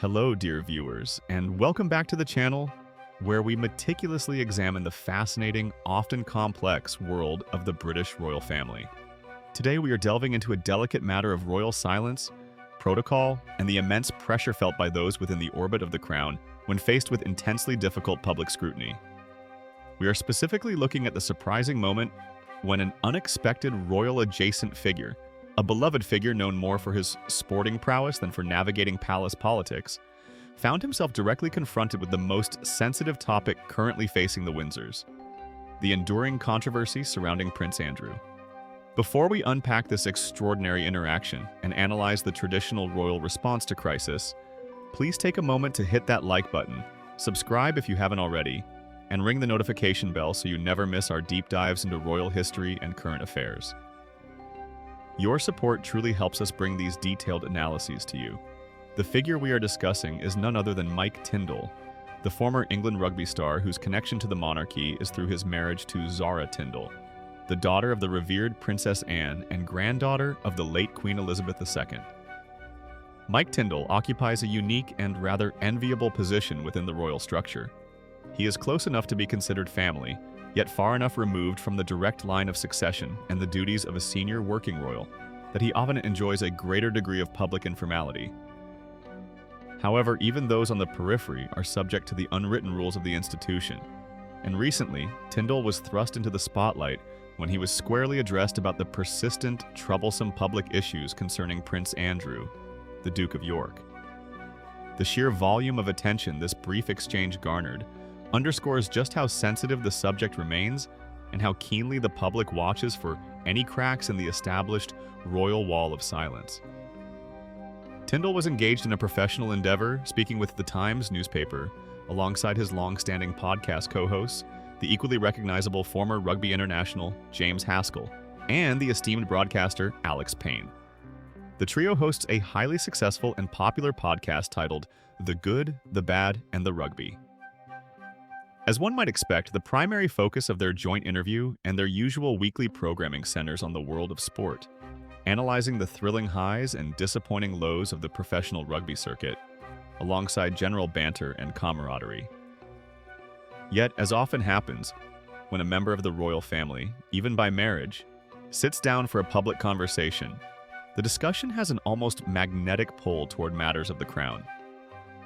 Hello, dear viewers, and welcome back to the channel where we meticulously examine the fascinating, often complex world of the British royal family. Today, we are delving into a delicate matter of royal silence, protocol, and the immense pressure felt by those within the orbit of the crown when faced with intensely difficult public scrutiny. We are specifically looking at the surprising moment when an unexpected royal-adjacent figure, a beloved figure known more for his sporting prowess than for navigating palace politics, found himself directly confronted with the most sensitive topic currently facing the Windsors: the enduring controversy surrounding Prince Andrew. Before we unpack this extraordinary interaction and analyze the traditional royal response to crisis, please take a moment to hit that like button, subscribe if you haven't already, and ring the notification bell so you never miss our deep dives into royal history and current affairs. Your support truly helps us bring these detailed analyses to you. The figure we are discussing is none other than Mike Tindall, the former England rugby star whose connection to the monarchy is through his marriage to Zara Tindall, the daughter of the revered Princess Anne and granddaughter of the late Queen Elizabeth II. Mike Tindall occupies a unique and rather enviable position within the royal structure. He is close enough to be considered family, yet far enough removed from the direct line of succession and the duties of a senior working royal that he often enjoys a greater degree of public informality. However, even those on the periphery are subject to the unwritten rules of the institution, and recently, Tindall was thrust into the spotlight when he was squarely addressed about the persistent, troublesome public issues concerning Prince Andrew, the Duke of York. The sheer volume of attention this brief exchange garnered underscores just how sensitive the subject remains and how keenly the public watches for any cracks in the established royal wall of silence. Tindall was engaged in a professional endeavor, speaking with The Times newspaper, alongside his long-standing podcast co-hosts, the equally recognizable former rugby international James Haskell, and the esteemed broadcaster Alex Payne. The trio hosts a highly successful and popular podcast titled The Good, the Bad, and the Rugby. As one might expect, the primary focus of their joint interview and their usual weekly programming centers on the world of sport, analyzing the thrilling highs and disappointing lows of the professional rugby circuit, alongside general banter and camaraderie. Yet, as often happens, when a member of the royal family, even by marriage, sits down for a public conversation, the discussion has an almost magnetic pull toward matters of the crown.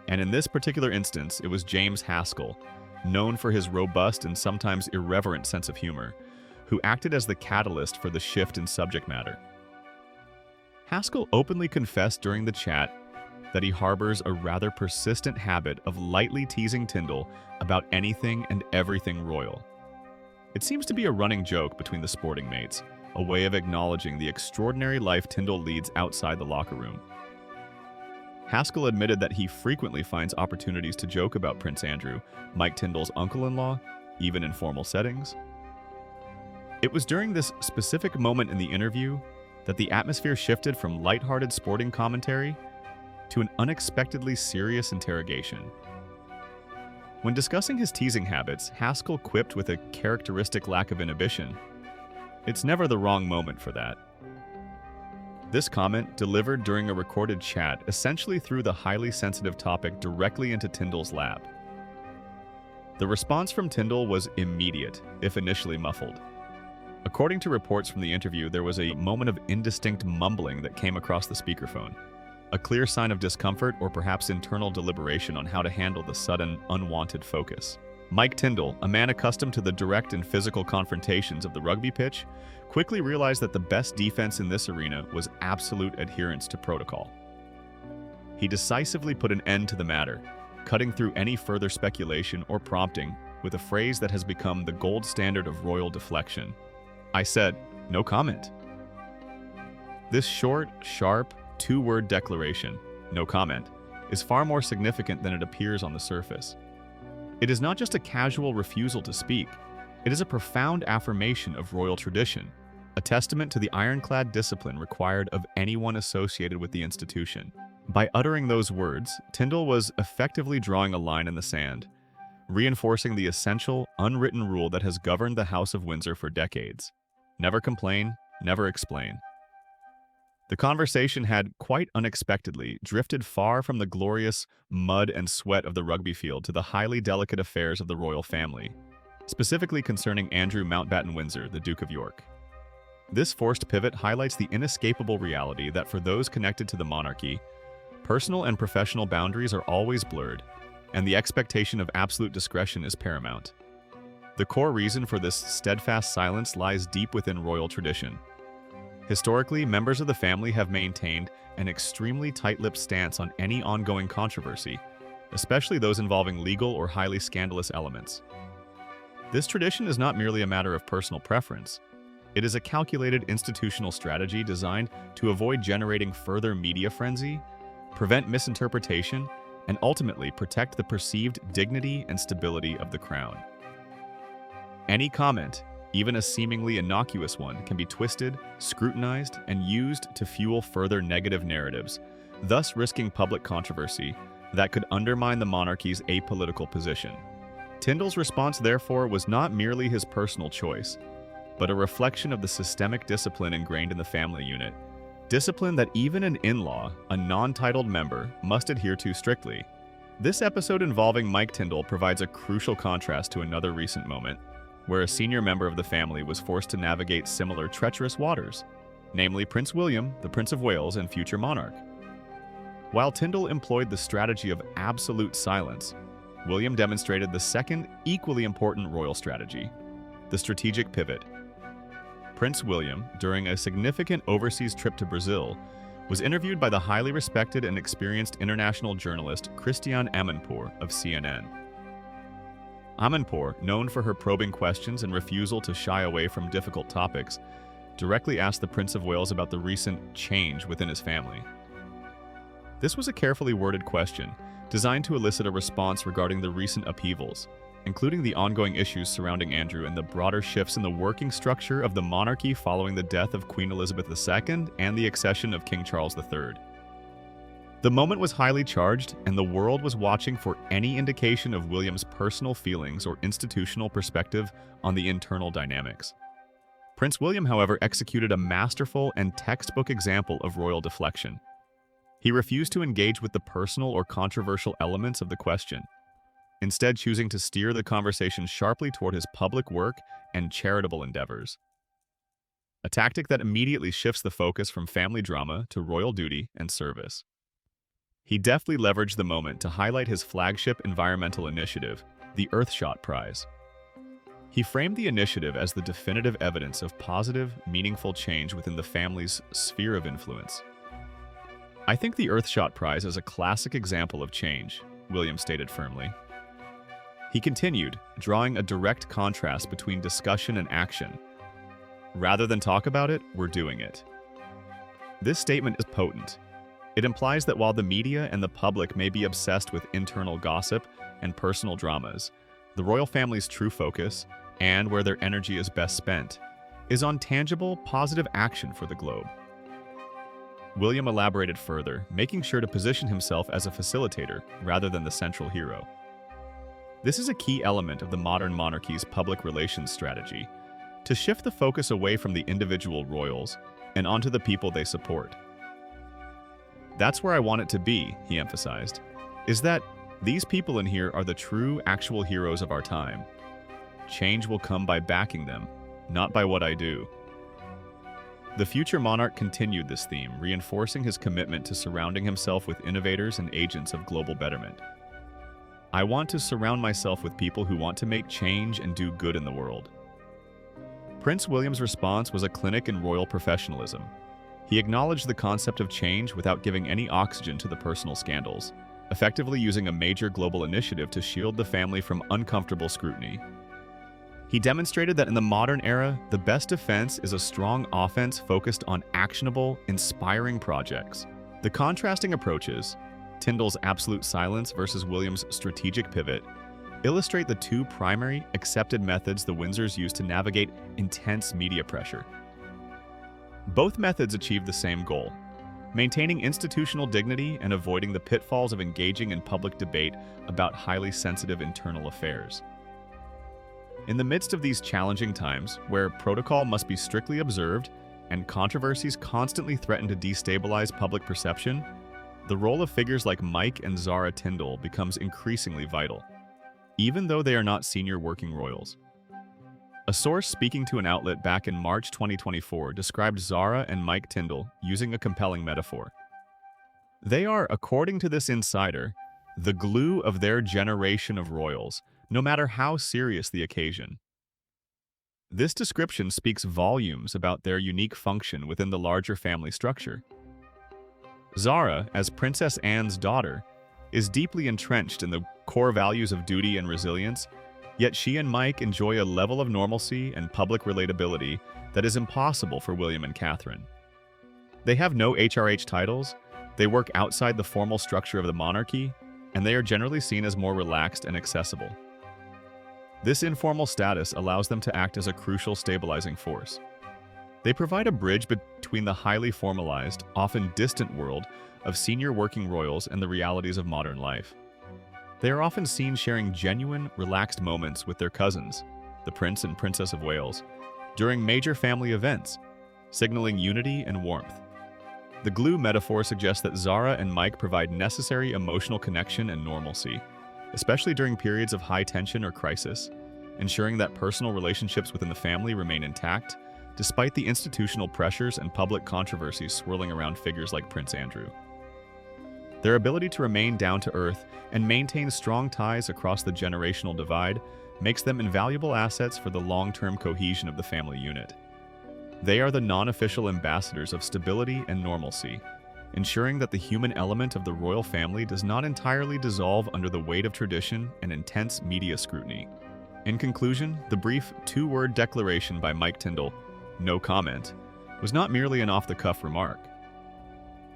And in this particular instance, it was James Haskell, known for his robust and sometimes irreverent sense of humor, who acted as the catalyst for the shift in subject matter. Haskell openly confessed during the chat that he harbors a rather persistent habit of lightly teasing Tindall about anything and everything royal. It seems to be a running joke between the sporting mates, a way of acknowledging the extraordinary life Tindall leads outside the locker room. Haskell admitted that he frequently finds opportunities to joke about Prince Andrew, Mike Tindall's uncle-in-law, even in formal settings. It was during this specific moment in the interview that the atmosphere shifted from lighthearted sporting commentary to an unexpectedly serious interrogation. When discussing his teasing habits, Haskell quipped with a characteristic lack of inhibition, "It's never the wrong moment for that." This comment, delivered during a recorded chat, essentially threw the highly sensitive topic directly into Tindall's lap. The response from Tindall was immediate, if initially muffled. According to reports from the interview, there was a moment of indistinct mumbling that came across the speakerphone, a clear sign of discomfort or perhaps internal deliberation on how to handle the sudden, unwanted focus. Mike Tindall, a man accustomed to the direct and physical confrontations of the rugby pitch, quickly realized that the best defense in this arena was absolute adherence to protocol. He decisively put an end to the matter, cutting through any further speculation or prompting with a phrase that has become the gold standard of royal deflection. "I said, no comment." This short, sharp, two-word declaration, "no comment," is far more significant than it appears on the surface. It is not just a casual refusal to speak, it is a profound affirmation of royal tradition, a testament to the ironclad discipline required of anyone associated with the institution. By uttering those words, Tindall was effectively drawing a line in the sand, reinforcing the essential, unwritten rule that has governed the House of Windsor for decades: never complain, never explain. The conversation had, quite unexpectedly, drifted far from the glorious mud and sweat of the rugby field to the highly delicate affairs of the royal family, specifically concerning Andrew Mountbatten Windsor, the Duke of York. This forced pivot highlights the inescapable reality that for those connected to the monarchy, personal and professional boundaries are always blurred, and the expectation of absolute discretion is paramount. The core reason for this steadfast silence lies deep within royal tradition. Historically, members of the family have maintained an extremely tight-lipped stance on any ongoing controversy, especially those involving legal or highly scandalous elements. This tradition is not merely a matter of personal preference. It is a calculated institutional strategy designed to avoid generating further media frenzy, prevent misinterpretation, and ultimately protect the perceived dignity and stability of the crown. Any comment, even a seemingly innocuous one, can be twisted, scrutinized, and used to fuel further negative narratives, thus risking public controversy that could undermine the monarchy's apolitical position. Tindall's response, therefore, was not merely his personal choice, but a reflection of the systemic discipline ingrained in the family unit, discipline that even an in-law, a non-titled member, must adhere to strictly. This episode involving Mike Tindall provides a crucial contrast to another recent moment, where a senior member of the family was forced to navigate similar treacherous waters, namely Prince William, the Prince of Wales and future monarch. While Tindall employed the strategy of absolute silence, William demonstrated the second, equally important royal strategy, the strategic pivot. Prince William, during a significant overseas trip to Brazil, was interviewed by the highly respected and experienced international journalist Christiane Amanpour of CNN. Amanpour, known for her probing questions and refusal to shy away from difficult topics, directly asked the Prince of Wales about the recent change within his family. This was a carefully worded question, designed to elicit a response regarding the recent upheavals, including the ongoing issues surrounding Andrew and the broader shifts in the working structure of the monarchy following the death of Queen Elizabeth II and the accession of King Charles III. The moment was highly charged, and the world was watching for any indication of William's personal feelings or institutional perspective on the internal dynamics. Prince William, however, executed a masterful and textbook example of royal deflection. He refused to engage with the personal or controversial elements of the question, instead choosing to steer the conversation sharply toward his public work and charitable endeavors. A tactic that immediately shifts the focus from family drama to royal duty and service. He deftly leveraged the moment to highlight his flagship environmental initiative, the Earthshot Prize. He framed the initiative as the definitive evidence of positive, meaningful change within the family's sphere of influence. "I think the Earthshot Prize is a classic example of change," William stated firmly. He continued, drawing a direct contrast between discussion and action. "Rather than talk about it, we're doing it." This statement is potent. It implies that while the media and the public may be obsessed with internal gossip and personal dramas, the royal family's true focus, and where their energy is best spent, is on tangible, positive action for the globe. William elaborated further, making sure to position himself as a facilitator rather than the central hero. This is a key element of the modern monarchy's public relations strategy, to shift the focus away from the individual royals and onto the people they support. "That's where I want it to be," he emphasized, "is that these people in here are the true, actual heroes of our time. Change will come by backing them, not by what I do." The future monarch continued this theme, reinforcing his commitment to surrounding himself with innovators and agents of global betterment. "I want to surround myself with people who want to make change and do good in the world." Prince William's response was a clinic in royal professionalism. He acknowledged the concept of change without giving any oxygen to the personal scandals, effectively using a major global initiative to shield the family from uncomfortable scrutiny. He demonstrated that in the modern era, the best defense is a strong offense focused on actionable, inspiring projects. The contrasting approaches, Tindall's absolute silence versus William's strategic pivot, illustrate the two primary, accepted methods the Windsors used to navigate intense media pressure. Both methods achieve the same goal: maintaining institutional dignity and avoiding the pitfalls of engaging in public debate about highly sensitive internal affairs. In the midst of these challenging times, where protocol must be strictly observed and controversies constantly threaten to destabilize public perception, the role of figures like Mike and Zara Tindall becomes increasingly vital, even though they are not senior working royals. A source speaking to an outlet back in March 2024 described Zara and Mike Tindall using a compelling metaphor. They are, according to this insider, the glue of their generation of royals, no matter how serious the occasion. This description speaks volumes about their unique function within the larger family structure. Zara, as Princess Anne's daughter, is deeply entrenched in the core values of duty and resilience, yet she and Mike enjoy a level of normalcy and public relatability that is impossible for William and Catherine. They have no HRH titles, they work outside the formal structure of the monarchy, and they are generally seen as more relaxed and accessible. This informal status allows them to act as a crucial stabilizing force. They provide a bridge between the highly formalized, often distant world of senior working royals and the realities of modern life. They are often seen sharing genuine, relaxed moments with their cousins, the Prince and Princess of Wales, during major family events, signaling unity and warmth. The glue metaphor suggests that Zara and Mike provide necessary emotional connection and normalcy, especially during periods of high tension or crisis, ensuring that personal relationships within the family remain intact, despite the institutional pressures and public controversies swirling around figures like Prince Andrew. Their ability to remain down to earth and maintain strong ties across the generational divide makes them invaluable assets for the long-term cohesion of the family unit. They are the non-official ambassadors of stability and normalcy, ensuring that the human element of the royal family does not entirely dissolve under the weight of tradition and intense media scrutiny. In conclusion, the brief two-word declaration by Mike Tindall, "No comment," was not merely an off-the-cuff remark.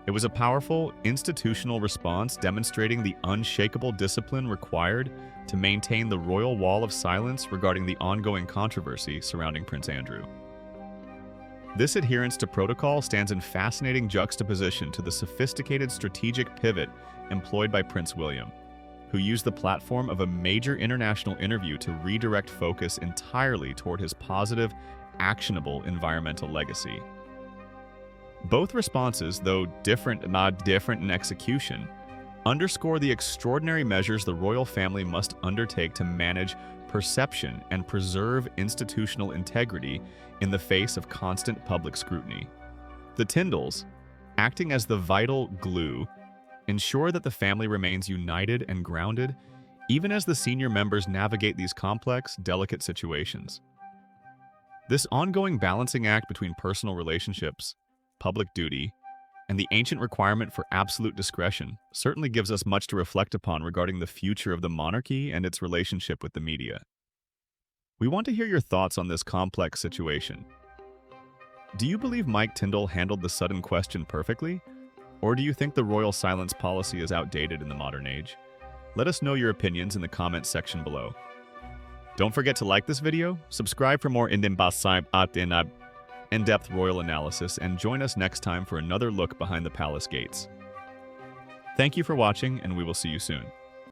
It was a powerful, institutional response demonstrating the unshakable discipline required to maintain the royal wall of silence regarding the ongoing controversy surrounding Prince Andrew. This adherence to protocol stands in fascinating juxtaposition to the sophisticated strategic pivot employed by Prince William, who used the platform of a major international interview to redirect focus entirely toward his positive, actionable environmental legacy. Both responses, though different in execution, underscore the extraordinary measures the royal family must undertake to manage perception and preserve institutional integrity in the face of constant public scrutiny. The Tindalls, acting as the vital glue, ensure that the family remains united and grounded, even as the senior members navigate these complex, delicate situations. This ongoing balancing act between personal relationships, public duty, and the ancient requirement for absolute discretion certainly gives us much to reflect upon regarding the future of the monarchy and its relationship with the media. We want to hear your thoughts on this complex situation. Do you believe Mike Tindall handled the sudden question perfectly? Or do you think the royal silence policy is outdated in the modern age? Let us know your opinions in the comments section below. Don't forget to like this video, subscribe for more in-depth royal analysis, and join us next time for another look behind the palace gates. Thank you for watching, and we will see you soon.